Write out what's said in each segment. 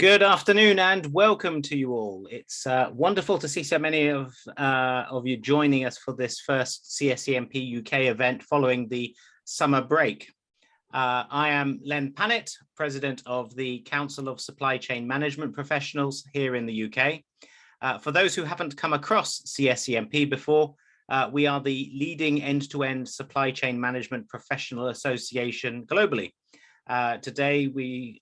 Good afternoon and welcome to you all. It's wonderful to see so many of you joining us for this first CSCMP UK event following the summer break. I am Len Pannett, President of the Council of Supply Chain Management Professionals here in the UK. For those who haven't come across CSCMP before, we are the leading end-to-end supply chain management professional association globally. Today, we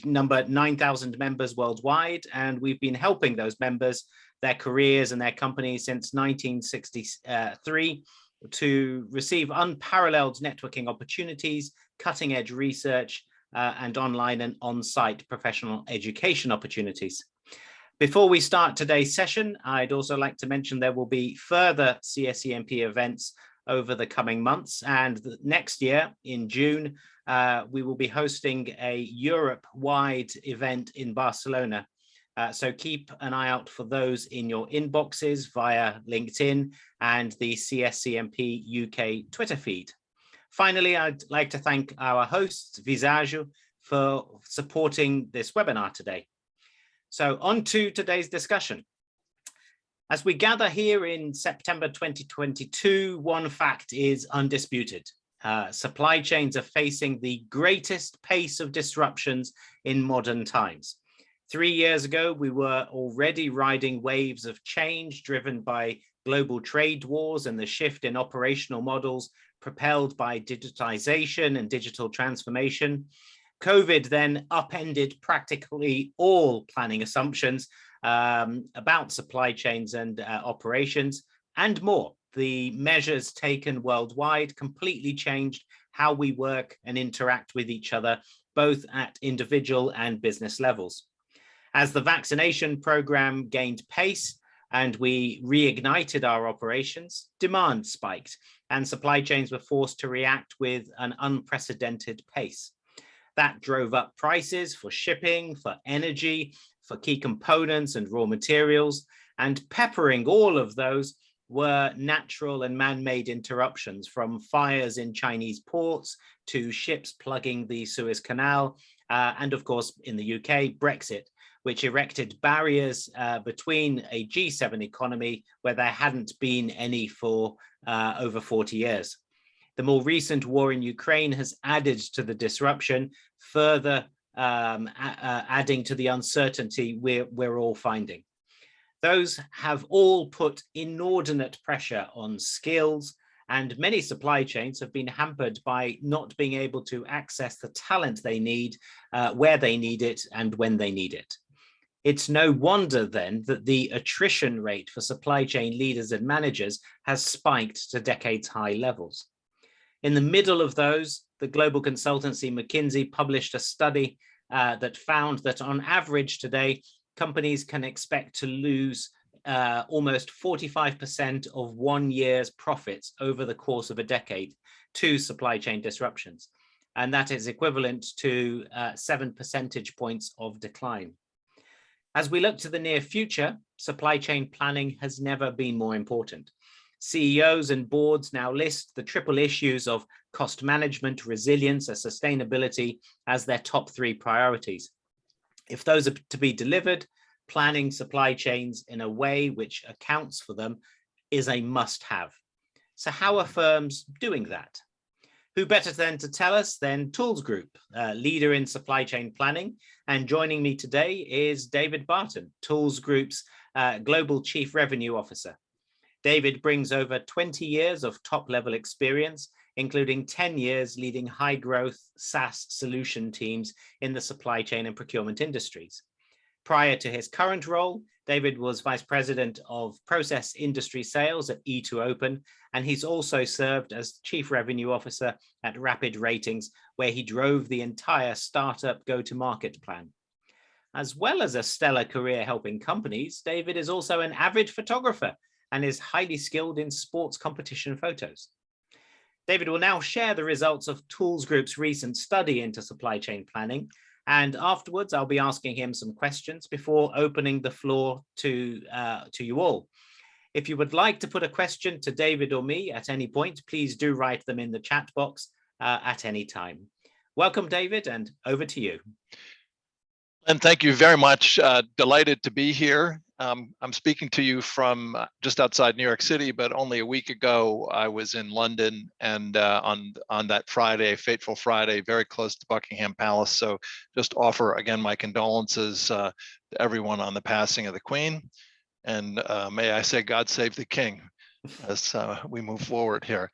number 9,000 members worldwide, and we've been helping those members, their careers and their companies since 1963 to receive unparalleled networking opportunities, cutting-edge research, and online and on-site professional education opportunities. Before we start today's session, I'd also like to mention there will be further CSCMP events over the coming months, and next year in June we will be hosting a Europe-wide event in Barcelona. So keep an eye out for those in your inboxes via LinkedIn and the CSCMP UK Twitter feed. Finally, I'd like to thank our hosts, Visage, for supporting this webinar today. So on to today's discussion. As we gather here in September 2022, one fact is undisputed. Supply chains are facing the greatest pace of disruptions in modern times. 3 years ago, we were already riding waves of change driven by global trade wars and the shift in operational models propelled by digitization and digital transformation. COVID then upended practically all planning assumptions about supply chains and operations and more. The measures taken worldwide completely changed how we work and interact with each other, both at individual and business levels. As the vaccination program gained pace and we reignited our operations, demand spiked and supply chains were forced to react with an unprecedented pace. That drove up prices for shipping, for energy, for key components and raw materials, and peppering all of those were natural and man-made interruptions, from fires in Chinese ports to ships plugging the Suez Canal, and of course in the UK, Brexit, which erected barriers between a G7 economy where there hadn't been any for over 40 years. The more recent war in Ukraine has added to the disruption, further adding to the uncertainty we're all finding. Those have all put inordinate pressure on skills, and many supply chains have been hampered by not being able to access the talent they need, where they need it and when they need it. It's no wonder then that the attrition rate for supply chain leaders and managers has spiked to decades-high levels. In the middle of those, the global consultancy McKinsey published a study that found that on average today, companies can expect to lose almost 45% of 1 year's profits over the course of a decade to supply chain disruptions. And that is equivalent to 7 percentage points of decline. As we look to the near future, supply chain planning has never been more important. CEOs and boards now list the triple issues of cost management, resilience, and sustainability as their top 3 priorities. If those are to be delivered, planning supply chains in a way which accounts for them is a must-have. So how are firms doing that? Who better then to tell us than ToolsGroup, leader in supply chain planning. And joining me today is David Barton, ToolsGroup's Global Chief Revenue Officer. David brings over 20 years of top-level experience, including 10 years leading high-growth SaaS solution teams in the supply chain and procurement industries. Prior to his current role, David was Vice President of Process Industry Sales at E2Open, and he's also served as Chief Revenue Officer at Rapid Ratings, where he drove the entire startup go-to-market plan. As well as a stellar career helping companies, David is also an avid photographer and is highly skilled in sports competition photos. David will now share the results of ToolsGroup's recent study into supply chain planning, and afterwards I'll be asking him some questions before opening the floor to you all. If you would like to put a question to David or me at any point, please do write them in the chat box at any time. Welcome, David, and over to you. And thank you very much. Delighted to be here. I'm speaking to you from just outside New York City, but only a week ago I was in London, and on that Friday, fateful Friday, very close to Buckingham Palace. So just offer again my condolences to everyone on the passing of the Queen, and may I say God save the King as we move forward here.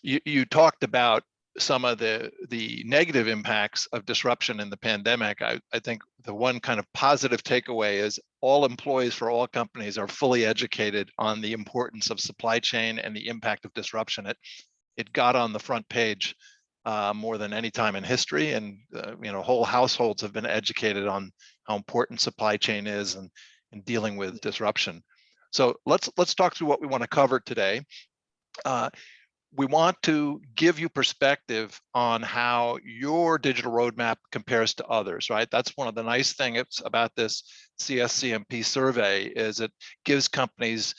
You talked about some of the negative impacts of disruption in the pandemic. I think the one kind of positive takeaway is all employees for all companies are fully educated on the importance of supply chain and the impact of disruption. It got on the front page more than any time in history, and whole households have been educated on how important supply chain is and dealing with disruption. So let's talk through what we want to cover today. We want to give you perspective on how your digital roadmap compares to others, right? That's one of the nice things about this CSCMP survey, is it gives companies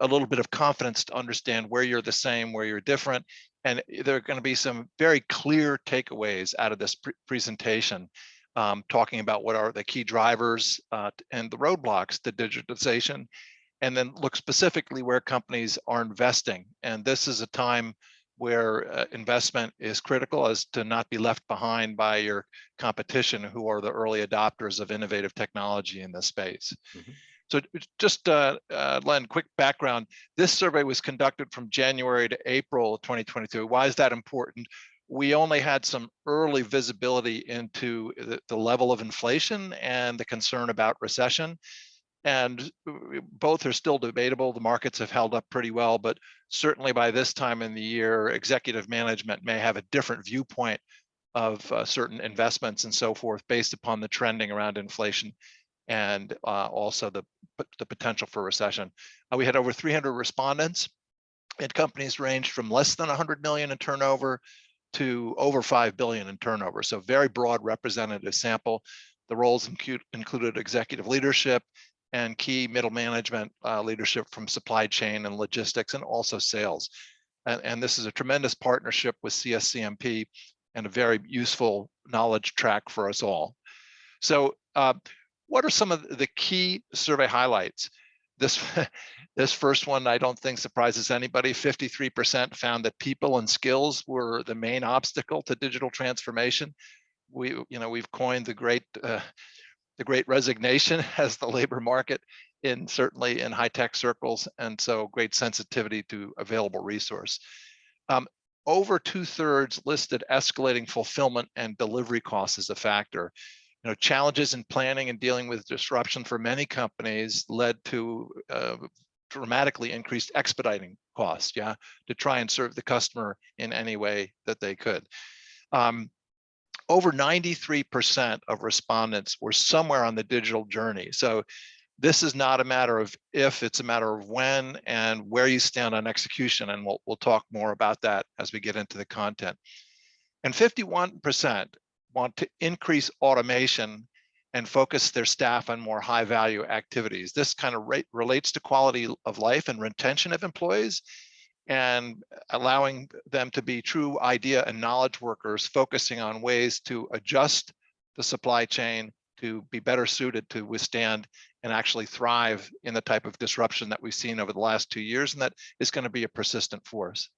a little bit of confidence to understand where you're the same, where you're different. And there are going to be some very clear takeaways out of this presentation, talking about what are the key drivers and the roadblocks to digitization, and then look specifically where companies are investing. And this is a time where investment is critical, as to not be left behind by your competition, who are the early adopters of innovative technology in this space. Mm-hmm. So just Len, quick background. This survey was conducted from January to April 2022. Why is that important? We only had some early visibility into the level of inflation and the concern about recession. And both are still debatable. The markets have held up pretty well, but certainly by this time in the year, executive management may have a different viewpoint of certain investments and so forth based upon the trending around inflation and also the potential for recession. We had over 300 respondents, and companies ranged from less than 100 million in turnover to over 5 billion in turnover. So very broad representative sample. The roles included executive leadership and key middle management leadership from supply chain and logistics, and also sales. And this is a tremendous partnership with CSCMP and a very useful knowledge track for us all. So what are some of the key survey highlights? This first one, I don't think surprises anybody. 53% found that people and skills were the main obstacle to digital transformation. We've coined the great resignation as the labor market, certainly in high-tech circles, and so great sensitivity to available resource. Over 2/3 listed escalating fulfillment and delivery costs as a factor. Challenges in planning and dealing with disruption for many companies led to dramatically increased expediting costs, to try and serve the customer in any way that they could. Over 93% of respondents were somewhere on the digital journey. So this is not a matter of if, it's a matter of when and where you stand on execution. And we'll talk more about that as we get into the content. And 51% want to increase automation and focus their staff on more high value activities. This kind of relates to quality of life and retention of employees, and allowing them to be true idea and knowledge workers, focusing on ways to adjust the supply chain to be better suited to withstand and actually thrive in the type of disruption that we've seen over the last 2 years, and that is going to be a persistent force.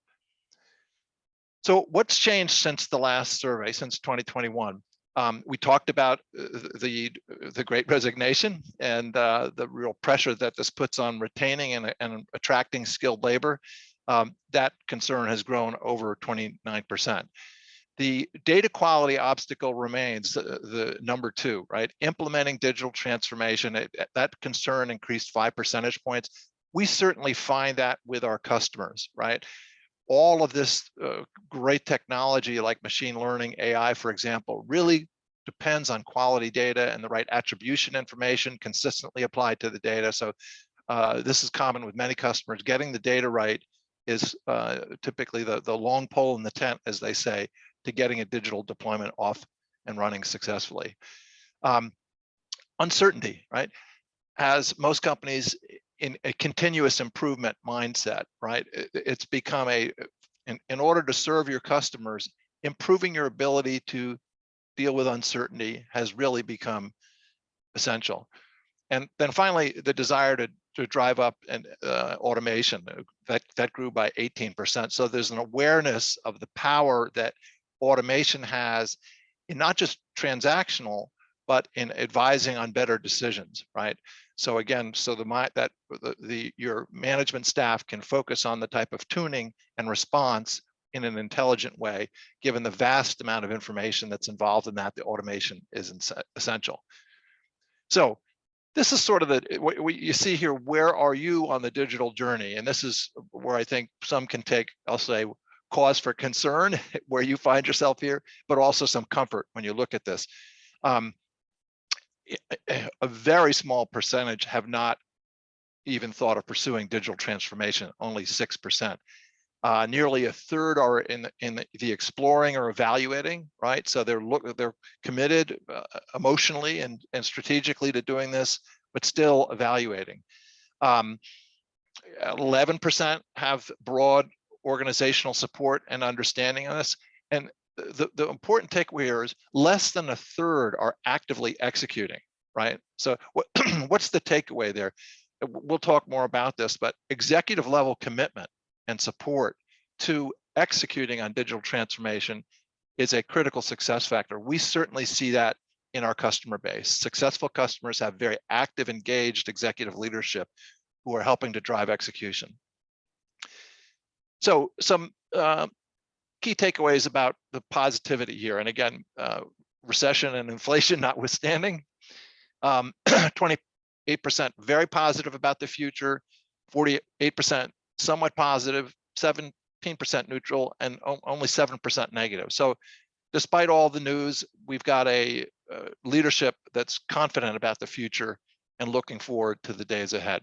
So what's changed since the last survey, since 2021? We talked about the great resignation and the real pressure that this puts on retaining and attracting skilled labor. That concern has grown over 29%. The data quality obstacle remains the number 2, right? Implementing digital transformation, that concern increased 5 percentage points. We certainly find that with our customers, right? All of this great technology like machine learning, AI, for example, really depends on quality data and the right attribution information consistently applied to the data. So this is common with many customers. Getting the data right is typically the long pole in the tent, as they say, to getting a digital deployment off and running successfully. Uncertainty, right? As most companies in a continuous improvement mindset, right? It's become in order to serve your customers, improving your ability to deal with uncertainty has really become essential. And then finally, the desire to drive up and automation that grew by 18%. So there's an awareness of the power that automation has in not just transactional, but in advising on better decisions, right? So again, so your management staff can focus on the type of tuning and response in an intelligent way, given the vast amount of information that's involved in that. The automation is essential. So this is sort of what you see here. Where are you on the digital journey? And this is where I think some can take, I'll say, cause for concern where you find yourself here, but also some comfort when you look at this. A very small percentage have not even thought of pursuing digital transformation, only 6%. Nearly a third are in the exploring or evaluating, right? So they're committed emotionally and strategically to doing this, but still evaluating. 11% have broad organizational support and understanding of this. And the important takeaway here is less than a third are actively executing, right? So what's the takeaway there? We'll talk more about this, but executive level commitment and support to executing on digital transformation is a critical success factor. We certainly see that in our customer base. Successful customers have very active, engaged executive leadership who are helping to drive execution. So some key takeaways about the positivity here. And again, recession and inflation notwithstanding, 28% very positive about the future, 48% somewhat positive, 17% neutral, and only 7% negative. So despite all the news, we've got a leadership that's confident about the future and looking forward to the days ahead.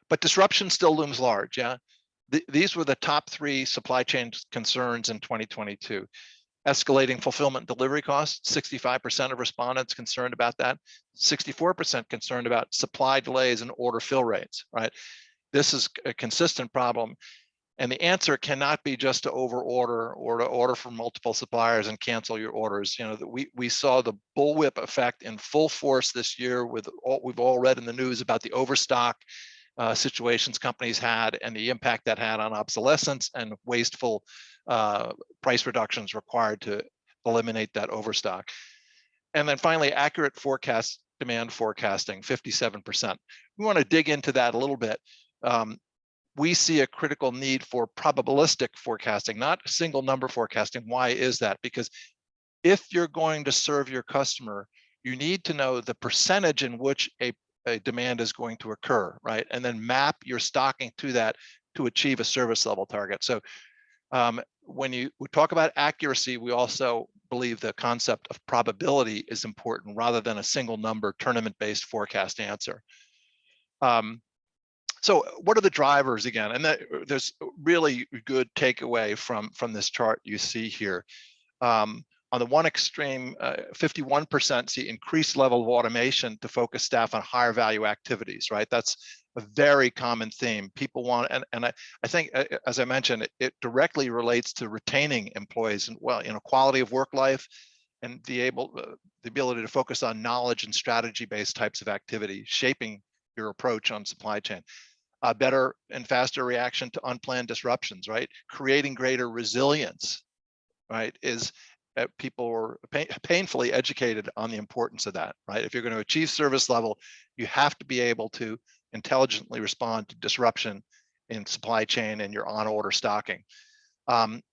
But disruption still looms large, yeah? These were the top 3 supply chain concerns in 2022. Escalating fulfillment delivery costs, 65% of respondents concerned about that, 64% concerned about supply delays and order fill rates, right? This is a consistent problem. And the answer cannot be just to overorder or to order from multiple suppliers and cancel your orders. You know, we saw the bullwhip effect in full force this year with we've all read in the news about the overstock situations companies had and the impact that had on obsolescence and wasteful price reductions required to eliminate that overstock. And then finally, accurate demand forecasting, 57%. We want to dig into that a little bit. We see a critical need for probabilistic forecasting, not single number forecasting. Why is that? Because if you're going to serve your customer, you need to know the percentage in which a demand is going to occur, right? And then map your stocking to that to achieve a service level target. So when we talk about accuracy, we also believe the concept of probability is important rather than a single number tournament-based forecast answer. So what are the drivers again? And there's really good takeaway from this chart you see here. On the one extreme, 51% see increased level of automation to focus staff on higher value activities, right? That's a very common theme. People want, and I think, as I mentioned, it directly relates to retaining employees and, well, quality of work life and the ability to focus on knowledge and strategy-based types of activity, shaping your approach on supply chain. Better and faster reaction to unplanned disruptions, right? Creating greater resilience, right? People are painfully educated on the importance of that, right? If you're going to achieve service level, you have to be able to intelligently respond to disruption in supply chain and your on-order stocking.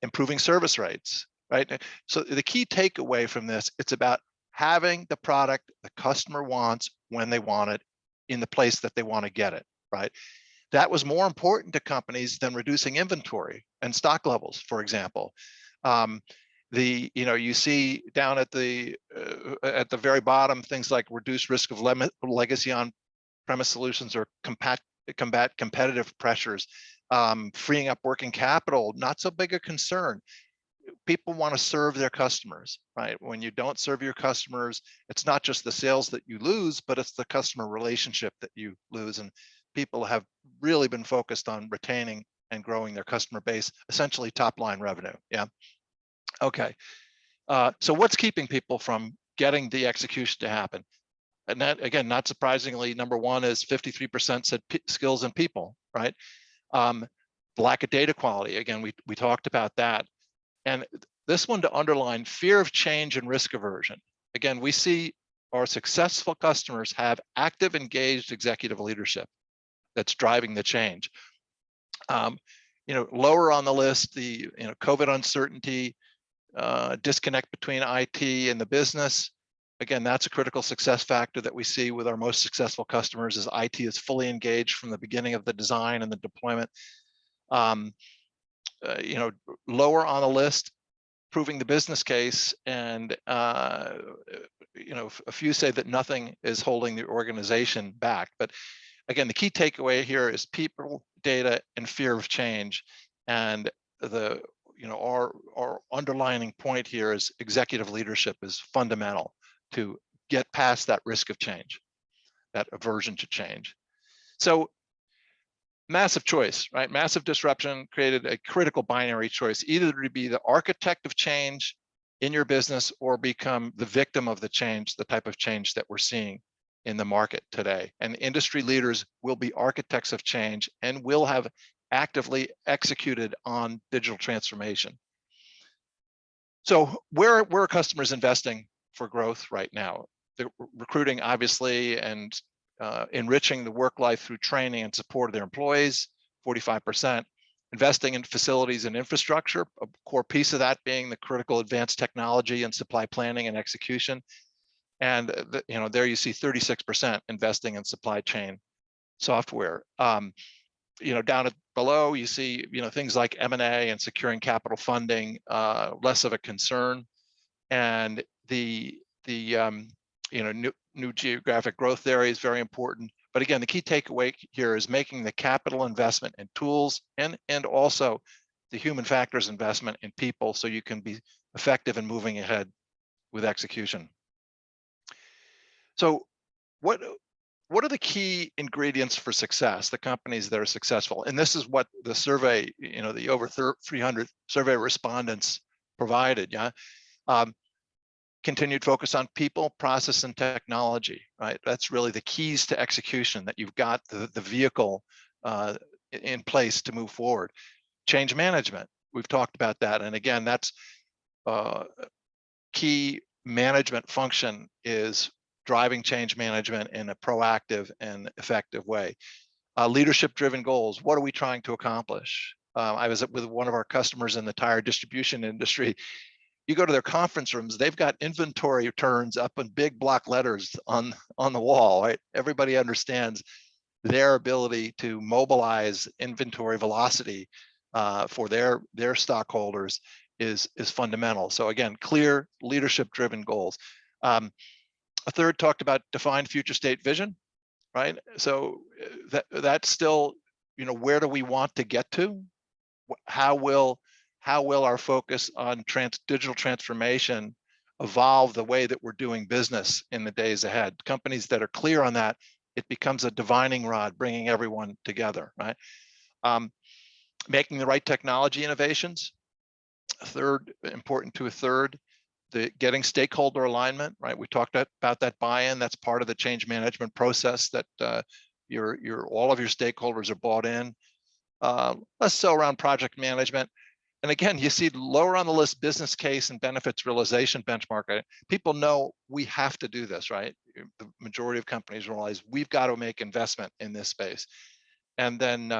Improving service rates, right? So the key takeaway from this, it's about having the product the customer wants when they want it in the place that they want to get it, right? That was more important to companies than reducing inventory and stock levels, for example. You see down at the very bottom things like reduced risk of legacy on-premise solutions or combat competitive pressures, freeing up working capital, not so big a concern. People want to serve their customers, right? When you don't serve your customers, it's not just the sales that you lose, but it's the customer relationship that you lose. And people have really been focused on retaining and growing their customer base, essentially top line revenue. Yeah. Okay. So what's keeping people from getting the execution to happen? And that, again, not surprisingly, number one is 53% said skills and people, right? Lack of data quality. Again, we talked about that. And this one to underline fear of change and risk aversion. Again, we see our successful customers have active, engaged executive leadership that's driving the change. Lower on the list, the COVID uncertainty, disconnect between IT and the business. Again, that's a critical success factor that we see with our most successful customers, is IT is fully engaged from the beginning of the design and the deployment. Lower on the list, proving the business case, and a few say that nothing is holding the organization back. But again, the key takeaway here is people, data, and fear of change. And our underlining point here is executive leadership is fundamental to get past that risk of change, that aversion to change. So massive choice, right? Massive disruption created a critical binary choice, either to be the architect of change in your business or become the victim of the change, the type of change that we're seeing in the market today. And industry leaders will be architects of change and will have actively executed on digital transformation. So where are customers investing for growth right now? They're recruiting, obviously, and enriching the work life through training and support of their employees, 45%. Investing in facilities and infrastructure, a core piece of that being the critical advanced technology and supply planning and execution. And there you see 36% investing in supply chain software. Down below, you see things like M&A and securing capital funding, less of a concern, and the new geographic growth area is very important. But again, the key takeaway here is making the capital investment in tools and also the human factors investment in people, so you can be effective in moving ahead with execution. So what are the key ingredients for success, the companies that are successful? And this is what the survey, the over 300 survey respondents provided. Continued focus on people, process, and technology, right? That's really the keys to execution, that you've got the vehicle in place to move forward. Change management, we've talked about that. And again, that's key management function is driving change management in a proactive and effective way. Leadership-driven goals, what are we trying to accomplish? I was with one of our customers in the tire distribution industry. You go to their conference rooms, they've got inventory turns up in big block letters on the wall, right? Everybody understands their ability to mobilize inventory velocity for their stockholders is fundamental. So again, clear leadership-driven goals. A third talked about defined future state vision, right? So that's still, where do we want to get to? How will our focus on digital transformation evolve the way that we're doing business in the days ahead? Companies that are clear on that, it becomes a divining rod, bringing everyone together, right? Making the right technology innovations. Important to a third, getting stakeholder alignment, right? We talked about that buy-in. That's part of the change management process, that all of your stakeholders are bought in. Less so around project management. And again, you see lower on the list, business case and benefits realization benchmark. People know we have to do this, right? The majority of companies realize we've got to make investment in this space. And then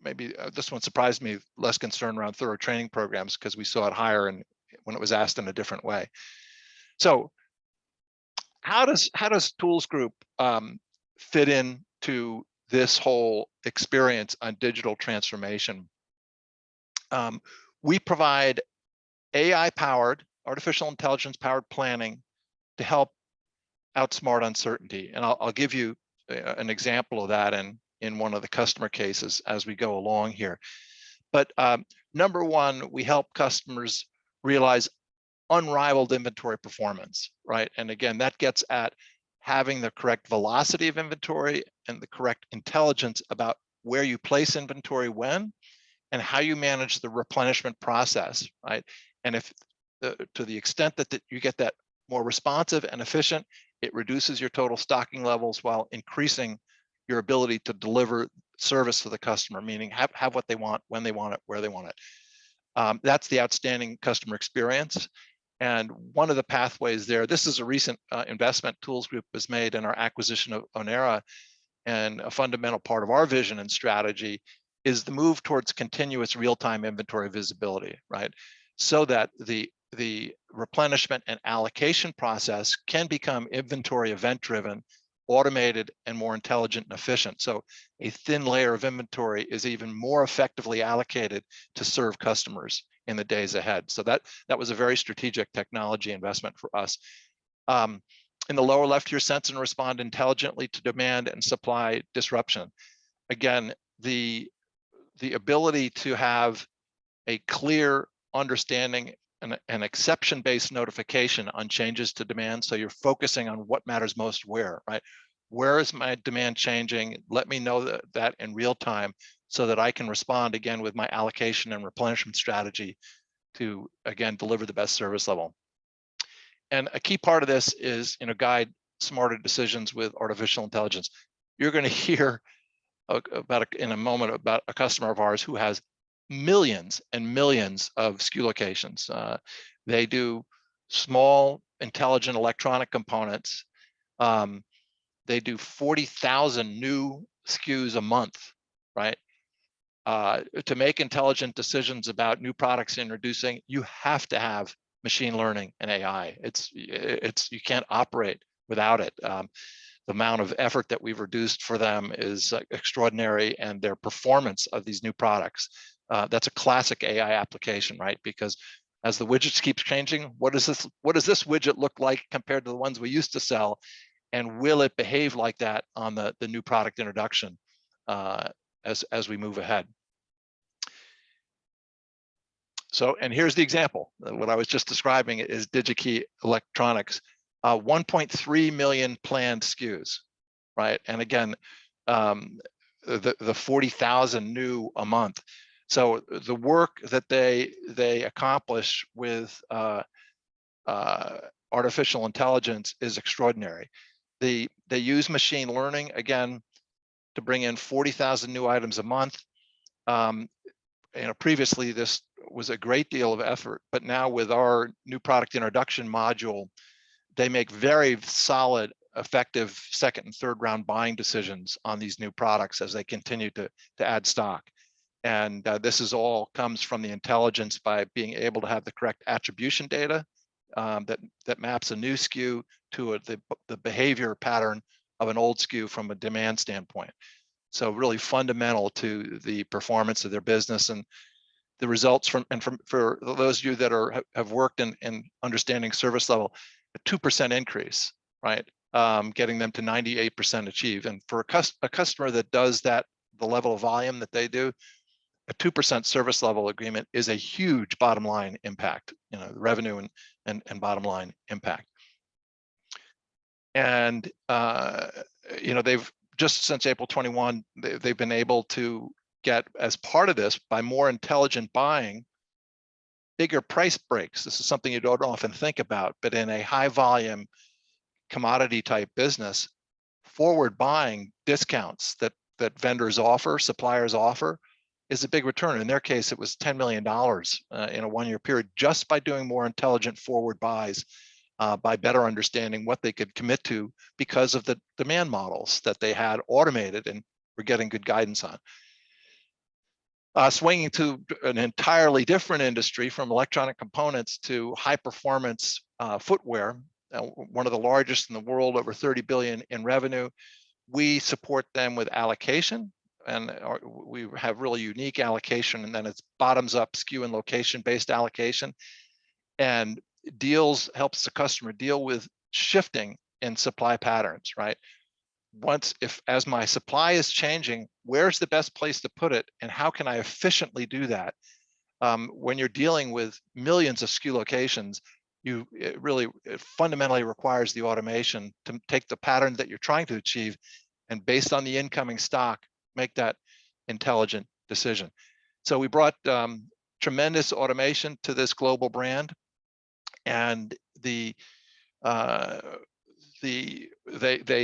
maybe this one surprised me, less concern around thorough training programs, because we saw it higher and when it was asked in a different way. So how does ToolsGroup fit into this whole experience on digital transformation? We provide AI-powered, artificial intelligence-powered planning to help outsmart uncertainty. And I'll give you an example of that in one of the customer cases as we go along here. But number one, we help customers realize unrivaled inventory performance, right? And again, that gets at having the correct velocity of inventory and the correct intelligence about where you place inventory when, and how you manage the replenishment process, right? And if to the extent that you get that more responsive and efficient, it reduces your total stocking levels while increasing your ability to deliver service to the customer, meaning have what they want, when they want it, where they want it. That's the outstanding customer experience. And one of the pathways there, this is a recent investment ToolsGroup has made in our acquisition of Onera, and a fundamental part of our vision and strategy is the move towards continuous real-time inventory visibility, right? So that the replenishment and allocation process can become inventory event-driven, automated, and more intelligent and efficient. So a thin layer of inventory is even more effectively allocated to serve customers in the days ahead. So that was a very strategic technology investment for us. In the lower left here, sense and respond intelligently to demand and supply disruption. Again, the ability to have a clear understanding and an exception-based notification on changes to demand. So you're focusing on what matters most where, right? Where is my demand changing? Let me know that in real time so that I can respond again with my allocation and replenishment strategy to, again, deliver the best service level. And a key part of this is, guide smarter decisions with artificial intelligence. You're going to hear in a moment about a customer of ours who has millions and millions of SKU locations. They do small, intelligent electronic components. They do 40,000 new SKUs a month, right? To make intelligent decisions about new products introducing, you have to have machine learning and AI. You can't operate without it. The amount of effort that we've reduced for them is extraordinary, and their performance of these new products, that's a classic AI application, right? Because as the widgets keeps changing, what does this widget look like compared to the ones we used to sell? And will it behave like that on the new product introduction as we move ahead? So, and here's the example. What I was just describing is DigiKey Electronics, 1.3 million planned SKUs, right? And again, the 40,000 new a month. So the work that they accomplish with artificial intelligence is extraordinary. They use machine learning, again, to bring in 40,000 new items a month. Previously this was a great deal of effort, but now with our new product introduction module, they make very solid, effective second and third round buying decisions on these new products as they continue to add stock. And this is all comes from the intelligence by being able to have the correct attribution data that maps a new SKU to the behavior pattern of an old SKU from a demand standpoint. So really fundamental to the performance of their business, and the results for those of you that have worked in understanding service level, a 2% increase, right? Getting them to 98% achieved. And for a customer that does that, the level of volume that they do, a 2% service level agreement is a huge bottom line impact, revenue and bottom line impact. And they've just since April 21, they've been able to get, as part of this, by more intelligent buying, bigger price breaks. This is something you don't often think about, but in a high volume commodity type business, forward buying discounts that vendors offer, suppliers offer, is a big return. In their case, it was $10 million in a one-year period, just by doing more intelligent forward buys, by better understanding what they could commit to because of the demand models that they had automated and were getting good guidance on. Swinging to an entirely different industry, from electronic components to high performance footwear, one of the largest in the world, over 30 billion in revenue. We support them with allocation, and we have really unique allocation, and then it's bottoms up SKU and location based allocation. And deals helps the customer deal with shifting in supply patterns, right? As my supply is changing, where's the best place to put it, and how can I efficiently do that? When you're dealing with millions of SKU locations, it fundamentally requires the automation to take the pattern that you're trying to achieve, and based on the incoming stock, make that intelligent decision. So we brought tremendous automation to this global brand, and they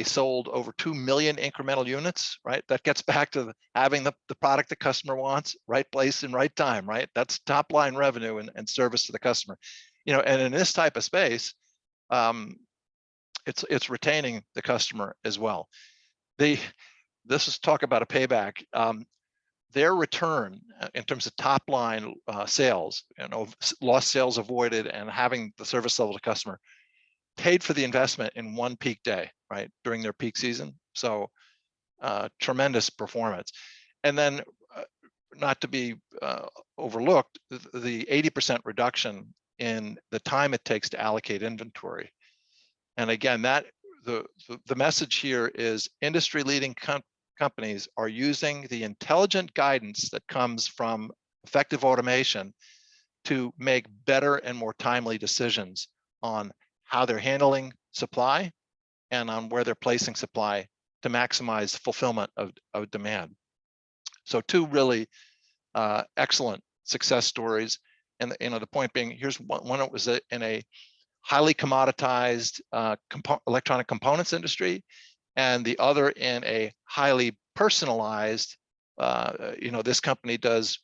sold over 2 million incremental units, right? That gets back to having the product the customer wants, right place and right time, right? That's top line revenue and service to the customer. You know, and in this type of space, it's retaining the customer as well. This is talk about a payback. Their return in terms of top line sales, you know, lost sales avoided and having the service level to customer, paid for the investment in one peak day, right, during their peak season. So tremendous performance. And then not to be overlooked, the 80% reduction in the time it takes to allocate inventory. And again, that the message here is industry leading companies are using the intelligent guidance that comes from effective automation to make better and more timely decisions on how they're handling supply and on where they're placing supply to maximize fulfillment of demand. So two really excellent success stories. And you know, the point being, here's one that was in a highly commoditized electronic components industry, and the other in a highly personalized, you know, this company does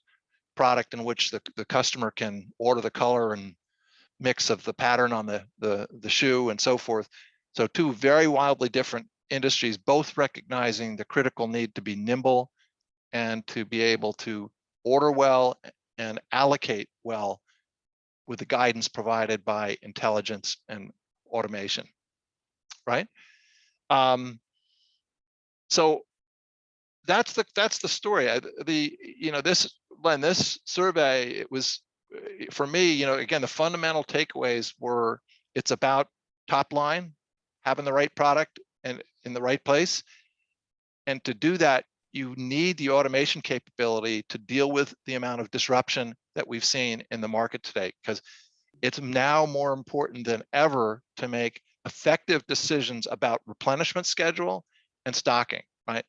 product in which the customer can order the color and mix of the pattern on the shoe and so forth. So two very wildly different industries, both recognizing the critical need to be nimble and to be able to order well and allocate well with the guidance provided by intelligence and automation, right? So that's the story. You know, this survey, it was, for me, you know, again, the fundamental takeaways were, it's about top line, having the right product and in the right place. And to do that, you need the automation capability to deal with the amount of disruption that we've seen in the market today, because it's now more important than ever to make effective decisions about replenishment schedule and stocking, right?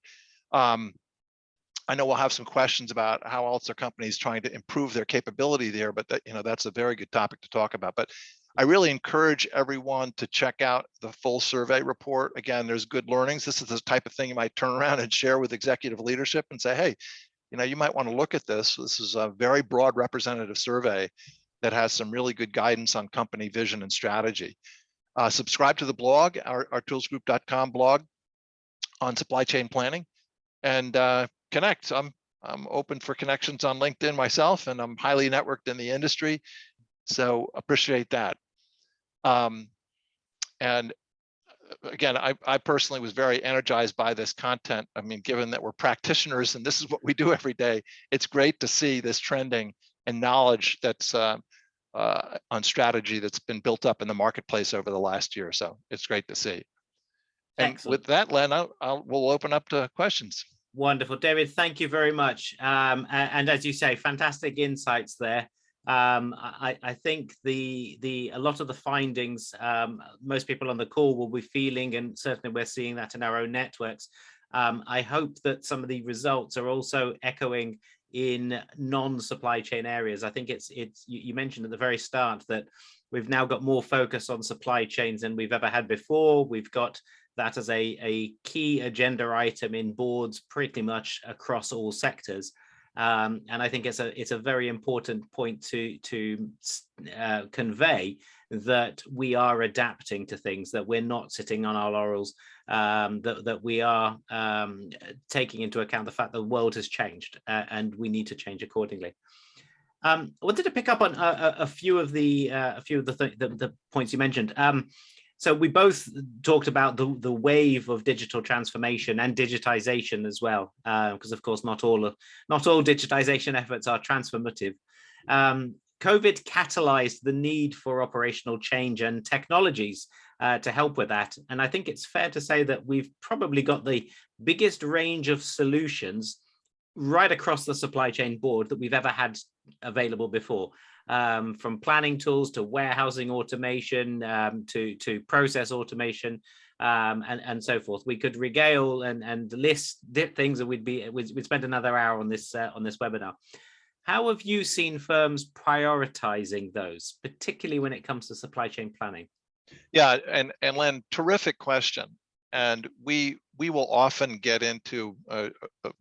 I know we'll have some questions about how else are companies trying to improve their capability there, but that, you know, that's a very good topic to talk about. But I really encourage everyone to check out the full survey report. Again, there's good learnings. This is the type of thing you might turn around and share with executive leadership and say, hey, you know, you might want to look at this. This is a very broad representative survey that has some really good guidance on company vision and strategy. Subscribe to the blog, our toolsgroup.com blog on supply chain planning, and connect. I'm open for connections on LinkedIn myself, and I'm highly networked in the industry, so appreciate that. And again, I personally was very energized by this content. I mean, given that we're practitioners and this is what we do every day, it's great to see this trending and knowledge that's on strategy that's been built up in the marketplace over the last year. So it's great to see. And Excellent. with that, Len, we'll open up to questions. Wonderful, David. Thank you very much. And as you say, fantastic insights there. I think a lot of the findings, most people on the call will be feeling, and certainly we're seeing that in our own networks. I hope that some of the results are also echoing in non-supply chain areas. I think you mentioned at the very start that we've now got more focus on supply chains than we've ever had before. We've got that as a key agenda item in boards pretty much across all sectors. And I think it's a very important point to convey, that we are adapting to things, that we're not sitting on our laurels, that we are taking into account the fact that the world has changed and we need to change accordingly. I wanted to pick up on a few of the points you mentioned. So we both talked about the wave of digital transformation and digitization as well, because of course not all digitization efforts are transformative. COVID catalyzed the need for operational change and technologies to help with that. And I think it's fair to say that we've probably got the biggest range of solutions right across the supply chain board that we've ever had available before. From planning tools to warehousing automation, to process automation, and so forth. We could regale and list things, and we'd spend another hour on this webinar. How have you seen firms prioritizing those, particularly when it comes to supply chain planning? Yeah, and Len, terrific question. And we will often get into a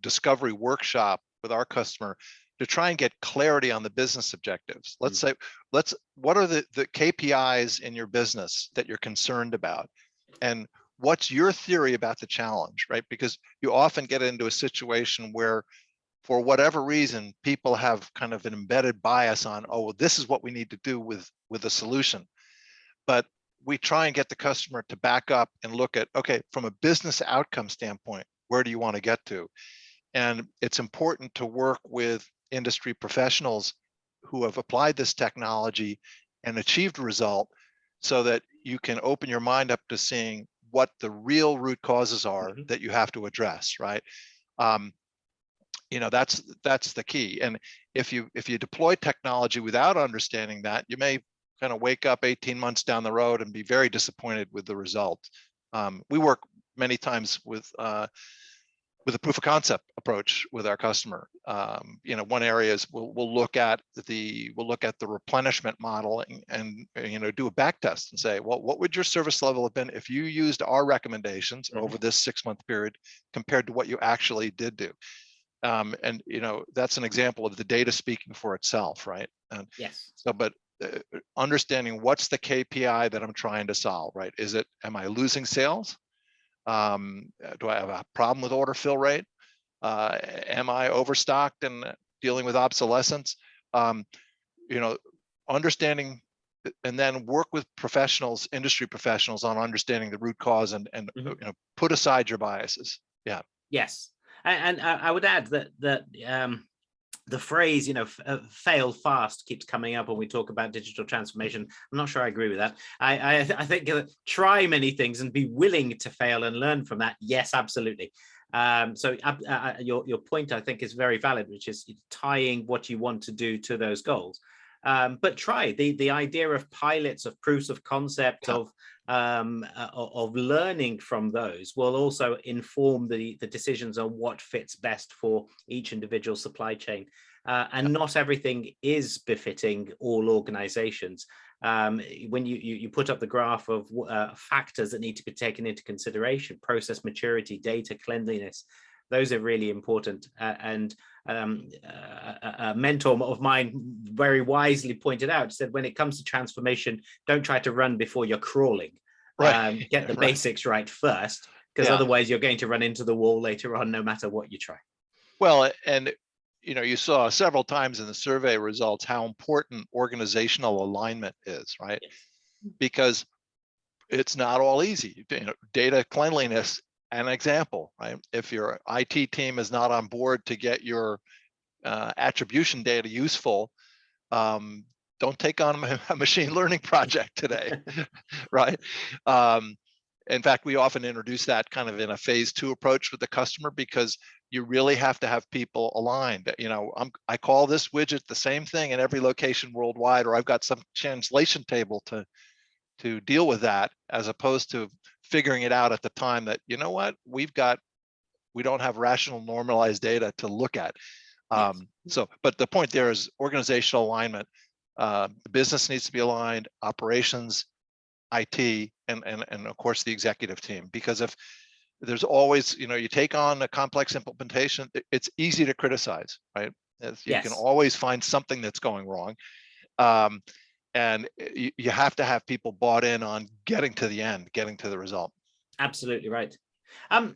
discovery workshop with our customer to try and get clarity on the business objectives. Let's say, what are the KPIs in your business that you're concerned about? And what's your theory about the challenge, right? Because you often get into a situation where, for whatever reason, people have kind of an embedded bias on, oh, well, this is what we need to do with a solution. But we try and get the customer to back up and look at, okay, from a business outcome standpoint, where do you want to get to? And it's important to work with industry professionals who have applied this technology and achieved a result, so that you can open your mind up to seeing what the real root causes are that you have to address, right? That's the key. And if you deploy technology without understanding that, you may kind of wake up 18 months down the road and be very disappointed with the result. We work many times with a proof of concept approach with our customer. One area is we'll look at the replenishment model and do a back test and say, well, what would your service level have been if you used our recommendations over this 6-month period compared to what you actually did do? And that's an example of the data speaking for itself, right? And yes. So, but understanding what's the KPI that I'm trying to solve, right? Am I losing sales? Do I have a problem with order fill rate? Am I overstocked and dealing with obsolescence? Understanding, and then work with professionals, industry professionals, on understanding the root cause and put aside your biases. Yeah. Yes, and I would add that the phrase, fail fast keeps coming up when we talk about digital transformation. I'm not sure I agree with that. I think try many things and be willing to fail and learn from that. Yes, absolutely. So your point, I think, is very valid, which is tying what you want to do to those goals. But try the idea of pilots, of proofs of concept, of learning from those will also inform the decisions on what fits best for each individual supply chain. And not everything is befitting all organizations. When you put up the graph of factors that need to be taken into consideration, process maturity, data cleanliness, those are really important. And a mentor of mine very wisely pointed out, said, when it comes to transformation, don't try to run before you're crawling. Right. Get the basics right first, because otherwise you're going to run into the wall later on, no matter what you try. Well, and you saw several times in the survey results how important organizational alignment is, right? Yes. Because it's not all easy. Data cleanliness, an example, right? If your IT team is not on board to get your attribution data useful, don't take on a machine learning project today, right? In fact, we often introduce that kind of in a phase 2 approach with the customer, because you really have to have people aligned. I call this widget the same thing in every location worldwide, or I've got some translation table to deal with that, as opposed to figuring it out at the time that, we don't have rational normalized data to look at. Yes. But the point there is organizational alignment. The business needs to be aligned, operations, IT, and of course the executive team, because if there's always, you take on a complex implementation, it's easy to criticize, right? You can always find something that's going wrong. And you have to have people bought in on getting to the end, getting to the result. Absolutely right. I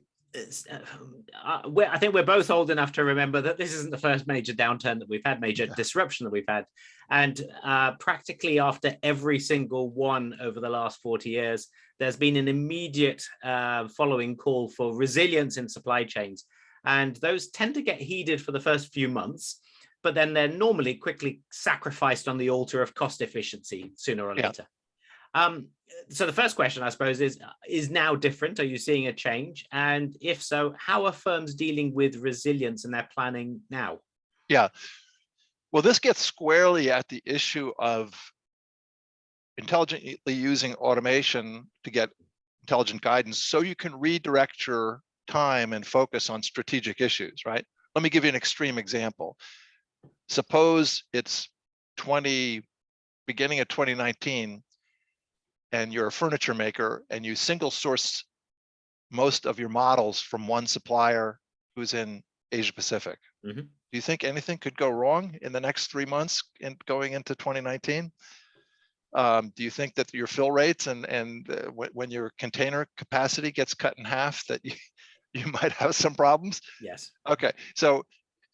think we're both old enough to remember that this isn't the first major downturn that we've had, major disruption that we've had. And practically after every single one over the last 40 years, there's been an immediate following call for resilience in supply chains. And those tend to get heeded for the first few months, but then they're normally quickly sacrificed on the altar of cost efficiency sooner or later. So the first question, I suppose, is now different? Are you seeing a change? And if so, how are firms dealing with resilience in their planning now? Yeah. Well, this gets squarely at the issue of intelligently using automation to get intelligent guidance, so you can redirect your time and focus on strategic issues, right? Let me give you an extreme example. suppose it's beginning of 2019, and you're a furniture maker and you single source most of your models from one supplier who's in Asia Pacific. Mm-hmm. Do you think anything could go wrong in the next 3 months going into 2019? Do you think that your fill rates and when your container capacity gets cut in half, that you might have some problems? Yes. Okay, so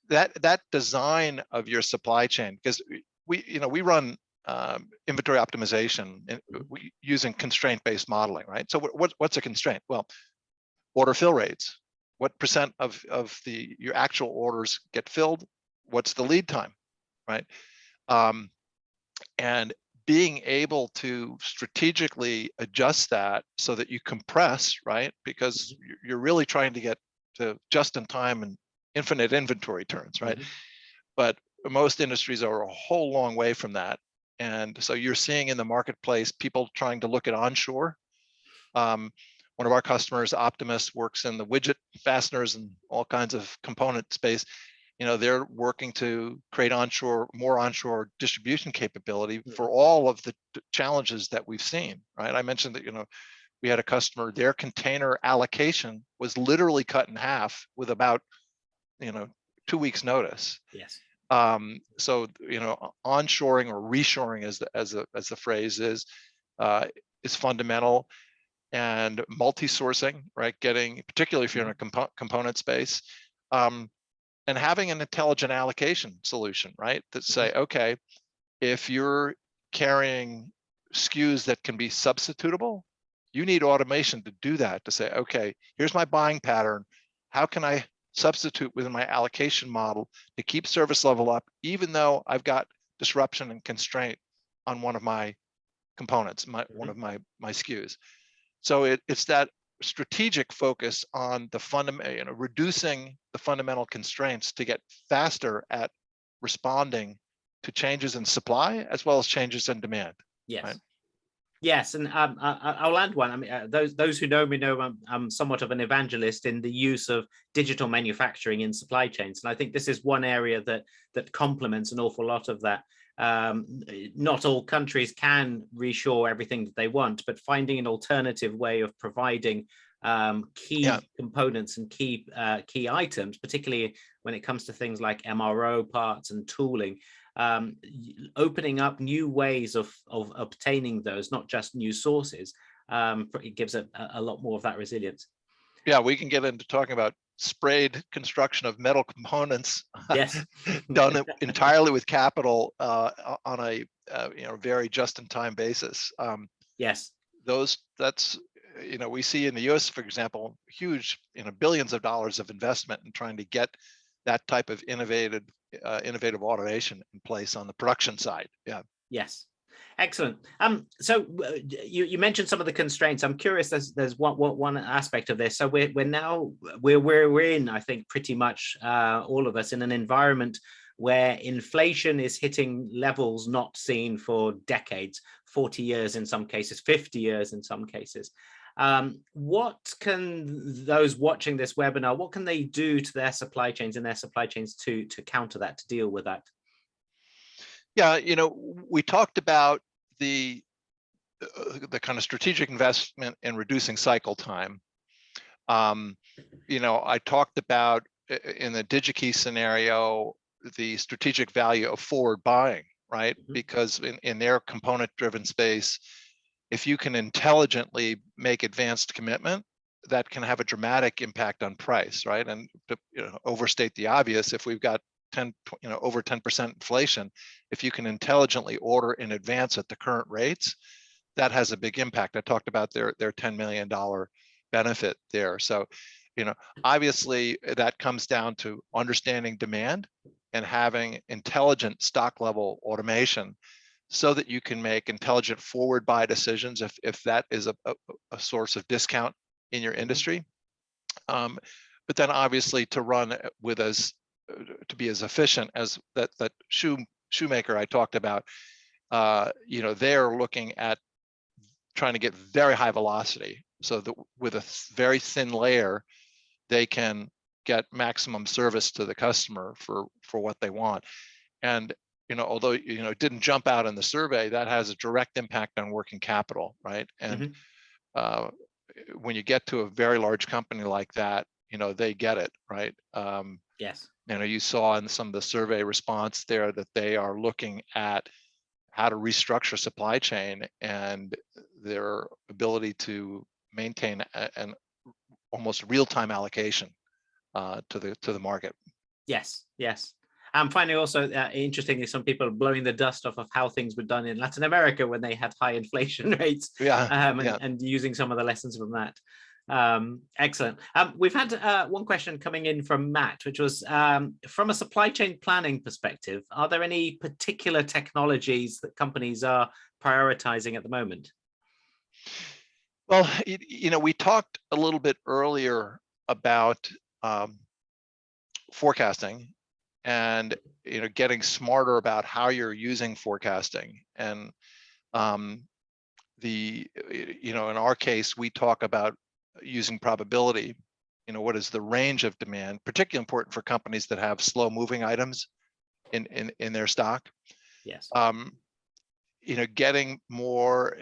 that design of your supply chain, because we run inventory optimization using constraint-based modeling, right? So what's a constraint? Well, order fill rates. What percent of your actual orders get filled? What's the lead time, right? And being able to strategically adjust that so that you compress, right? Because you're really trying to get to just-in-time and infinite inventory turns, right? But most industries are a whole long way from that. And so you're seeing in the marketplace people trying to look at onshore. One of our customers, Optimus, works in the widget fasteners and all kinds of component space. They're working to create more onshore distribution capability for all of the challenges that we've seen, right? I mentioned that, we had a customer, their container allocation was literally cut in half with about, 2 weeks notice. Yes. So, onshoring or reshoring, as the phrase is fundamental, and multi-sourcing, right? Particularly if you're in a component space, and having an intelligent allocation solution, right? That say, okay, if you're carrying SKUs that can be substitutable, you need automation to do that, to say, okay, here's my buying pattern. How can I substitute within my allocation model to keep service level up, even though I've got disruption and constraint on one of my components, one of my SKUs. So it's that strategic focus on the reducing the fundamental constraints to get faster at responding to changes in supply as well as changes in demand. Yes. Right? Yes, and I'll add one. I mean, those who know me know I'm somewhat of an evangelist in the use of digital manufacturing in supply chains, and I think this is one area that complements an awful lot of that. Not all countries can reshore everything that they want, but finding an alternative way of providing key components and key items, particularly when it comes to things like MRO parts and tooling, opening up new ways of obtaining those, not just new sources, it gives a lot more of that resilience. Yeah, we can get into talking about sprayed construction of metal components. Yes. Done entirely with capital on a very just-in-time basis. Yes. We see in the US, for example, huge, billions of dollars of investment in trying to get that type of innovative automation in place on the production side. Yeah. Yes. Excellent. So you mentioned some of the constraints. I'm curious. There's one aspect of this. So we're in, I think, pretty much all of us in an environment where inflation is hitting levels not seen for decades, 40 years in some cases, 50 years in some cases. What can those watching this webinar, what can they do to their supply chains to counter that, to deal with that? Yeah, we talked about the kind of strategic investment in reducing cycle time. I talked about in the DigiKey scenario, the strategic value of forward buying, right? Because in their component-driven space, if you can intelligently make advanced commitment, that can have a dramatic impact on price, right? And to overstate the obvious, if we've got over 10% inflation, if you can intelligently order in advance at the current rates, that has a big impact. I talked about their $10 million benefit there. So, obviously that comes down to understanding demand and having intelligent stock level automation so that you can make intelligent forward buy decisions if that is a source of discount in your industry. But then obviously to be as efficient as that shoemaker I talked about, they're looking at trying to get very high velocity so that with a very thin layer, they can get maximum service to the customer for what they want. And although it didn't jump out in the survey, that has a direct impact on working capital, right? And when you get to a very large company like that, they get it, right? Yes. You saw in some of the survey response there that they are looking at how to restructure supply chain and their ability to maintain an almost real-time allocation to the market. Yes, yes. I'm finding also interestingly, some people are blowing the dust off of how things were done in Latin America when they had high inflation rates, and using some of the lessons from that. Excellent. We've had one question coming in from Matt, which was from a supply chain planning perspective, are there any particular technologies that companies are prioritizing at the moment? Well, we talked a little bit earlier about forecasting and getting smarter about how you're using forecasting. And in our case, we talk about using probability. What is the range of demand, particularly important for companies that have slow moving items in their stock. Yes. Getting more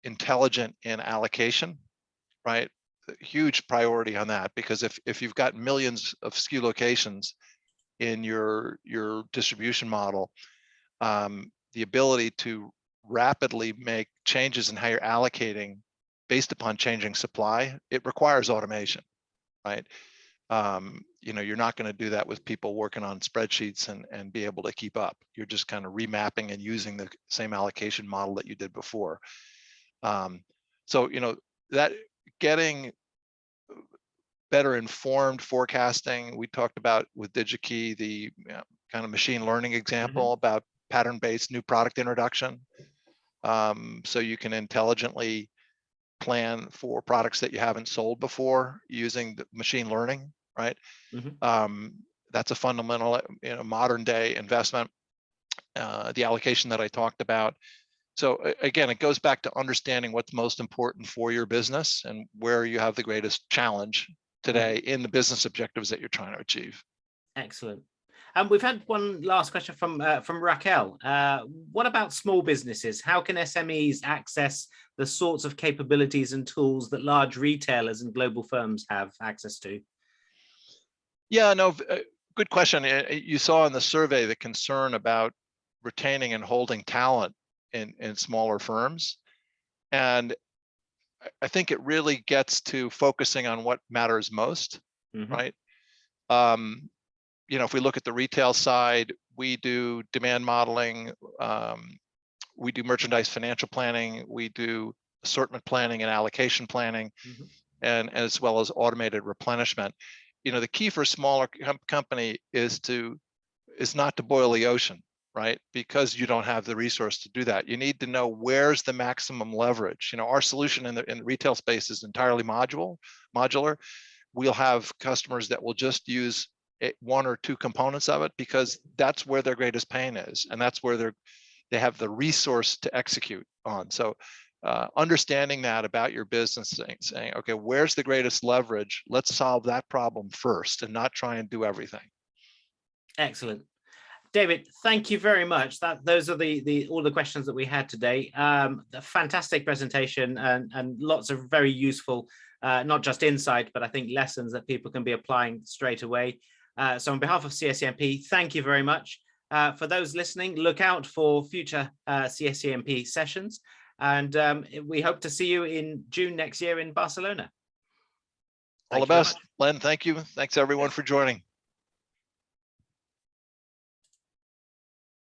intelligent in allocation, right? Huge priority on that, because if you've got millions of SKU locations in your distribution model, the ability to rapidly make changes in how you're allocating based upon changing supply, it requires automation, right? You're not going to do that with people working on spreadsheets and be able to keep up. You're just kind of remapping and using the same allocation model that you did before. So that getting better informed forecasting, we talked about with DigiKey, the kind of machine learning example about pattern-based new product introduction. So you can intelligently plan for products that you haven't sold before using the machine learning, right? That's a fundamental, modern day investment. The allocation that I talked about. So again, it goes back to understanding what's most important for your business and where you have the greatest challenge today in the business objectives that you're trying to achieve. Excellent. We've had one last question from Raquel. What about small businesses? How can SMEs access the sorts of capabilities and tools that large retailers and global firms have access to? Yeah, no, good question. You saw in the survey the concern about retaining and holding talent in smaller firms. And I think it really gets to focusing on what matters most, right? If we look at the retail side, we do demand modeling, we do merchandise financial planning, we do assortment planning and allocation planning, and as well as automated replenishment. The key for a smaller company is not to boil the ocean, right? Because you don't have the resource to do that. You need to know where's the maximum leverage. Our solution in the retail space is entirely modular. We'll have customers that will just use one or two components of it because that's where their greatest pain is, and that's where they have the resource to execute on. So understanding that about your business, saying, okay, where's the greatest leverage? Let's solve that problem first and not try and do everything. Excellent. David, thank you very much. Those are all the questions that we had today. A fantastic presentation and lots of very useful, not just insight, but I think lessons that people can be applying straight away. So on behalf of CSCMP, thank you very much. For those listening, look out for future CSCMP sessions. And we hope to see you in June next year in Barcelona. All the best, Len. Thank you. Thanks everyone for joining.